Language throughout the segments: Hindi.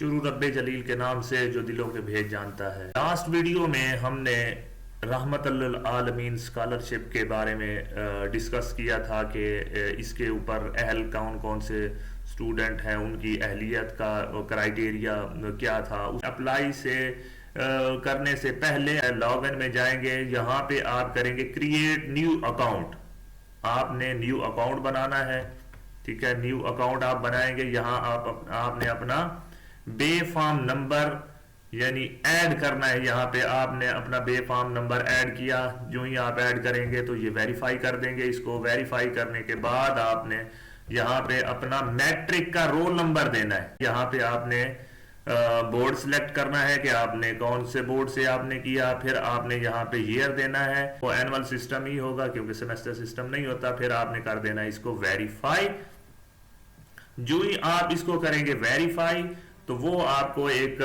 शुरू रब्बे जलील के नाम से जो दिलों के भेद जानता है। लास्ट वीडियो में हमने रहमतुल्लिल आलमीन स्कॉलरशिप के बारे में डिस्कस किया था कि इसके ऊपर अहल कौन कौन से स्टूडेंट हैं, उनकी अहलियत का क्राइटेरिया क्या था। अप्लाई से करने से पहले लॉगिन में जाएंगे, यहाँ पे आप करेंगे क्रिएट न्यू अकाउंट। आपने न्यू अकाउंट बनाना है, ठीक है। न्यू अकाउंट आप बनाएंगे, यहाँ आपने अपना बेफार्म नंबर यानी ऐड करना है। यहाँ पे आपने अपना बेफार्म नंबर ऐड किया। जो ही आप ऐड करेंगे तो ये वेरीफाई कर देंगे। इसको वेरीफाई करने के बाद आपने यहाँ पे अपना मैट्रिक का रोल नंबर देना है। यहाँ पे आपने बोर्ड सिलेक्ट करना है कि आपने कौन से बोर्ड से आपने किया। फिर आपने यहाँ पे ईयर देना है, वो एनुअल सिस्टम ही होगा क्योंकि सेमेस्टर सिस्टम नहीं होता। फिर आपने कर देना है इसको वेरीफाई। जो ही आप इसको करेंगे वेरीफाई तो वो आपको एक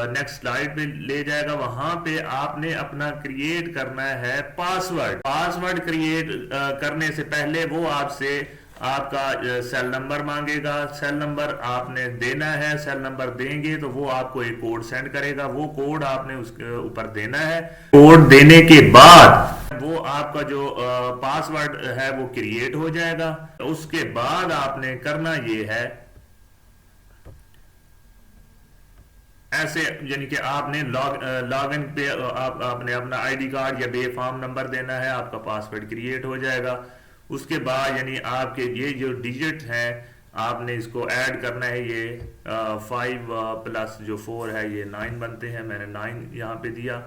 नेक्स्ट स्लाइड पे ले जाएगा। वहां पे आपने अपना क्रिएट करना है पासवर्ड। पासवर्ड क्रिएट करने से पहले वो आपसे आपका सेल नंबर मांगेगा। सेल नंबर आपने देना है। सेल नंबर देंगे तो वो आपको एक कोड सेंड करेगा। वो कोड आपने उसके ऊपर देना है। कोड देने के बाद वो आपका जो पासवर्ड है वो क्रिएट हो जाएगा। उसके बाद आपने करना ये है, ऐसे यानी कि आपने लॉगिन पे आपने अपना आईडी कार्ड या बेफार्म नंबर देना है, आपका पासवर्ड क्रिएट हो जाएगा। उसके बाद यानी आपके ये जो डिजिट हैं आपने इसको ऐड करना है। ये 5 प्लस जो 4 है ये 9 बनते हैं। मैंने 9 यहाँ पे दिया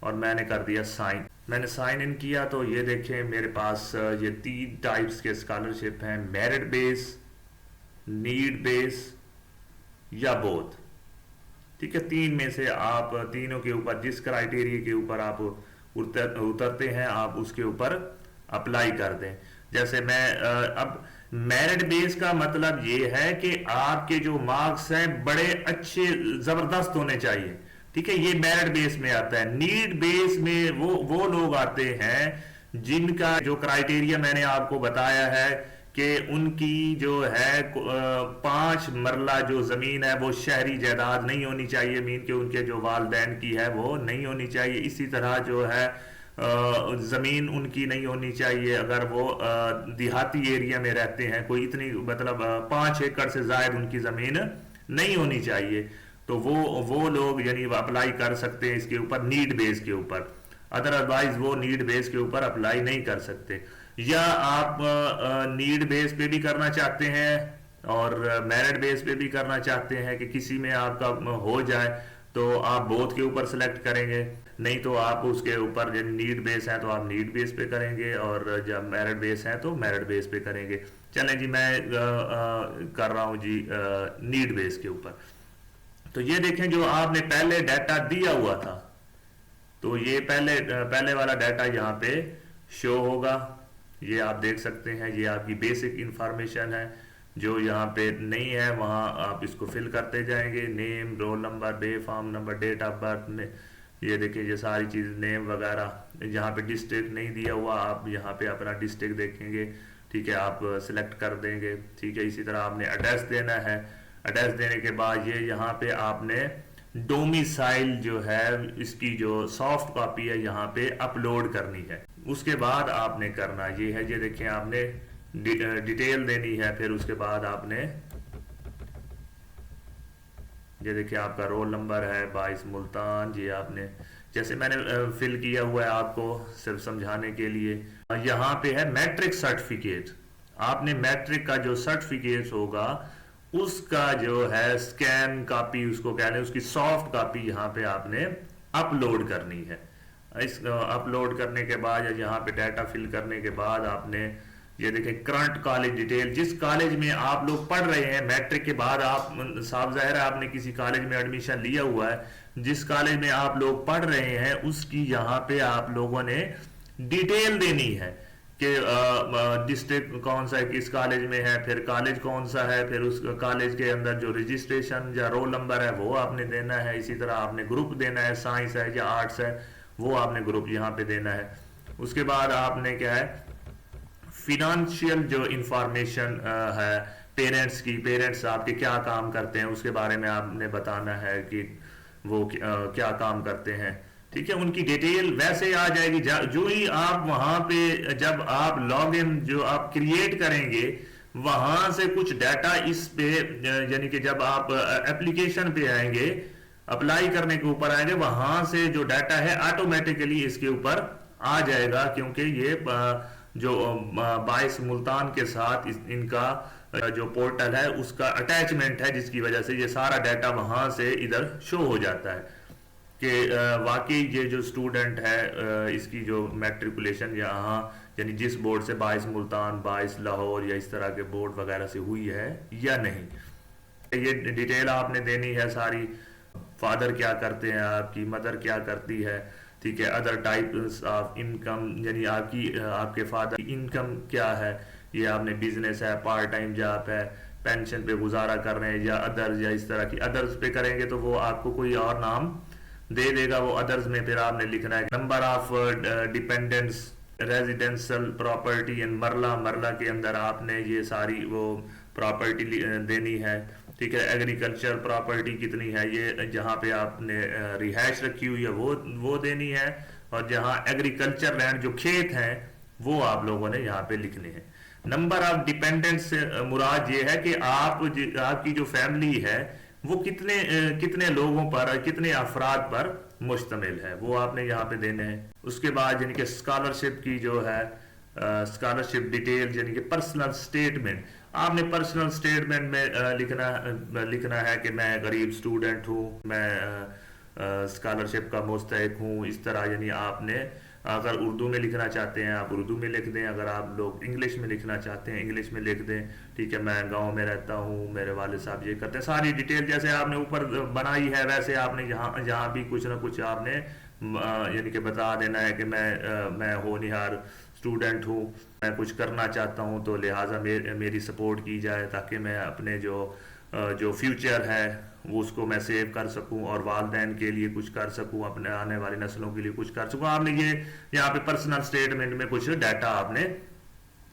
और मैंने कर दिया साइन। मैंने साइन इन किया तो ये देखें मेरे पास ये 3 टाइप्स के स्कॉलरशिप हैं, मेरिट बेस, नीड बेस या बोथ, ठीक है। 3 में से आप तीनों के ऊपर जिस क्राइटेरिया के ऊपर आप उतरते हैं आप उसके ऊपर अप्लाई कर दें। जैसे मैं अब मेरिट बेस का मतलब ये है कि आपके जो मार्क्स हैं बड़े अच्छे जबरदस्त होने चाहिए, ठीक है। ये मेरिट बेस में आता है। नीड बेस में वो लोग आते हैं जिनका जो क्राइटेरिया मैंने आपको बताया है कि उनकी जो है 5 मरला जो जमीन है वो शहरी जायदाद नहीं होनी चाहिए, मीन के उनके जो वालदैन की है वो नहीं होनी चाहिए। इसी तरह जो है जमीन उनकी नहीं होनी चाहिए अगर वो देहाती एरिया में रहते हैं, कोई इतनी मतलब 5 एकड़ से ज्यादा उनकी जमीन नहीं होनी चाहिए। तो वो लोग यानी अप्लाई कर सकते हैं इसके ऊपर नीड बेस के ऊपर। अदरवाइज वो नीड बेस के ऊपर अप्लाई नहीं कर सकते। या आप नीड बेस पे भी करना चाहते हैं और मेरिट बेस पे भी करना चाहते हैं कि किसी में आपका हो जाए तो आप बोथ के ऊपर सेलेक्ट करेंगे। नहीं तो आप उसके ऊपर जब नीड बेस है तो आप नीड बेस पे करेंगे और जब मेरिट बेस है तो मेरिट बेस पे करेंगे। चलें जी, मैं कर रहा हूं जी नीड बेस के ऊपर। तो ये देखें जो आपने पहले डाटा दिया हुआ था तो ये पहले वाला डाटा यहाँ पे शो होगा। ये आप देख सकते हैं, ये आपकी बेसिक इंफॉर्मेशन है। जो यहाँ पे नहीं है वहाँ आप इसको फिल करते जाएंगे। Name, roll number, B form number, date of birth में ये देखिए ये सारी चीज़, नेम वगैरह। यहाँ पे डिस्ट्रिक्ट नहीं दिया हुआ, आप यहाँ पे अपना डिस्ट्रिक्ट देखेंगे, ठीक है। आप सिलेक्ट कर देंगे, ठीक है। इसी तरह आपने एड्रेस देना है। एड्रेस देने के बाद ये यहाँ पे आपने डोमिसाइल जो है इसकी जो सॉफ्ट कॉपी है यहाँ पे अपलोड करनी है। उसके बाद आपने करना ये है, ये देखिए आपने डिटेल देनी है। फिर उसके बाद आपने ये देखिए आपका रोल नंबर है 22 मुल्तान। ये आपने जैसे मैंने फिल किया हुआ है आपको सिर्फ समझाने के लिए। यहाँ पे है मैट्रिक सर्टिफिकेट। आपने मैट्रिक का जो सर्टिफिकेट होगा उसका जो है स्कैन कॉपी उसको कह लें, उसकी सॉफ्ट कॉपी यहाँ पे आपने अपलोड करनी है। इस अपलोड करने के बाद यहाँ पे डाटा फिल करने के बाद आपने ये देखें करंट कॉलेज डिटेल, जिस कॉलेज में आप लोग पढ़ रहे हैं। मैट्रिक के बाद आप साफ जाहिर है आपने किसी कॉलेज में एडमिशन लिया हुआ है। जिस कॉलेज में आप लोग पढ़ रहे हैं उसकी यहाँ पे आप लोगों ने डिटेल देनी है कि डिस्ट्रिक्ट कौन सा है, किस कॉलेज में है, फिर कॉलेज कौन सा है, फिर उस कॉलेज के अंदर जो रजिस्ट्रेशन या रोल नंबर है वो आपने देना है। इसी तरह आपने ग्रुप देना है, साइंस है या आर्ट्स है वो आपने ग्रुप यहाँ पे देना है। उसके बाद आपने क्या है फिनेंशियल जो इंफॉर्मेशन है पेरेंट्स आपके क्या काम करते हैं उसके बारे में आपने बताना है कि वो क्या काम करते हैं। ठीक है, उनकी डिटेल वैसे आ जाएगी जो ही आप वहां पे जब आप लॉग इन जो आप क्रिएट करेंगे वहां से कुछ डाटा इस पे यानी कि जब आप एप्लीकेशन पे आएंगे, अप्लाई करने के ऊपर आएंगे, वहां से जो डाटा है ऑटोमेटिकली इसके ऊपर आ जाएगा, क्योंकि ये जो बाइस मुल्तान के साथ इनका जो पोर्टल है उसका अटैचमेंट है, जिसकी वजह से ये सारा डाटा वहां से इधर शो हो जाता है कि वाकई ये जो स्टूडेंट है इसकी जो मैट्रिकुलेशन यहाँ यानी जिस बोर्ड से बाइस मुल्तान, बाइस लाहौर या इस तरह के बोर्ड वगैरह से हुई है या नहीं, ये डिटेल आपने देनी है सारी। फादर क्या करते हैं, आपकी मदर क्या करती है, ठीक है, अदर टाइप्स ऑफ इनकम यानी आपके फादर की इनकम क्या है, ये आपने बिजनेस है, पार्ट टाइम जॉब है, पेंशन पे गुजारा कर रहे हैं या अदर्स या इस तरह की अदर्स पे करेंगे तो वो आपको कोई और नाम दे देगा, वो अदर्स में फिर आपने लिखना है। Number of dependents, residential property in मरला के अंदर आपने ये सारी वो प्रॉपर्टी देनी है। ठीक है, एग्रीकल्चर प्रॉपर्टी कितनी है, ये जहाँ पे आपने रिहाइश रखी हुई है वो देनी है, और जहाँ एग्रीकल्चर लैंड जो खेत हैं वो आप लोगों ने यहाँ पे लिखने हैं। नंबर ऑफ डिपेंडेंट्स मुराद ये है कि आपकी जो फैमिली है वो कितने लोगों पर, कितने अफराद पर मुश्तमिल है, वो आपने यहाँ पे देने हैं। उसके बाद यानी कि स्कॉलरशिप की जो है स्कॉलरशिप डिटेल यानी कि पर्सनल स्टेटमेंट, आपने पर्सनल स्टेटमेंट में लिखना है कि मैं गरीब स्टूडेंट हूँ, मैं स्कॉलरशिप का मुस्तहिक हूँ, इस तरह। यानी आपने अगर उर्दू में लिखना चाहते हैं आप उर्दू में लिख दें, अगर आप लोग इंग्लिश में लिखना चाहते हैं इंग्लिश में लिख दें। ठीक है, मैं गांव में रहता हूँ, मेरे वाले साहब ये करते हैं, सारी डिटेल जैसे आपने ऊपर बनाई है वैसे आपने जहाँ भी कुछ ना कुछ आपने यानी कि बता देना है कि मैं होनहार स्टूडेंट हूँ, मैं कुछ करना चाहता हूँ, तो लिहाजा मेरी सपोर्ट की जाए ताकि मैं अपने जो फ्यूचर है वो उसको मैं सेव कर सकूं और वालदैन के लिए कुछ कर सकूं, अपने आने वाली नस्लों के लिए कुछ कर सकूं। आपने ये यहाँ पे पर्सनल स्टेटमेंट में कुछ डाटा आपने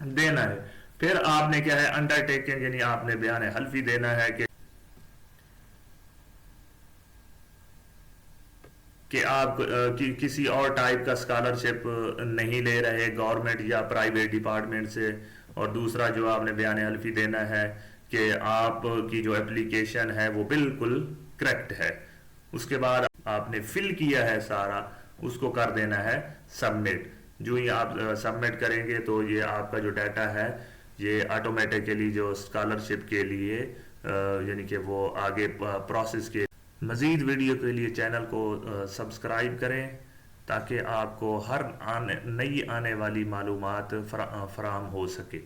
देना है। फिर आपने क्या है अंडरटेकिंग यानी आपने बयान हल्फी देना है कि आप किसी और टाइप का स्कॉलरशिप नहीं ले रहे गवर्नमेंट या प्राइवेट डिपार्टमेंट से, और दूसरा जो आपने बयान हल्फी देना है कि आपकी जो एप्लीकेशन है वो बिल्कुल करेक्ट है। उसके बाद आपने फिल किया है सारा, उसको कर देना है सबमिट। जो ही आप सबमिट करेंगे तो ये आपका जो डाटा है ये ऑटोमेटिकली जो स्कॉलरशिप के लिए यानी कि वो आगे प्रोसेस के। मज़ीद वीडियो के लिए चैनल को सब्सक्राइब करें ताकि आपको हर नई आने वाली मालूमात फराहम हो सके।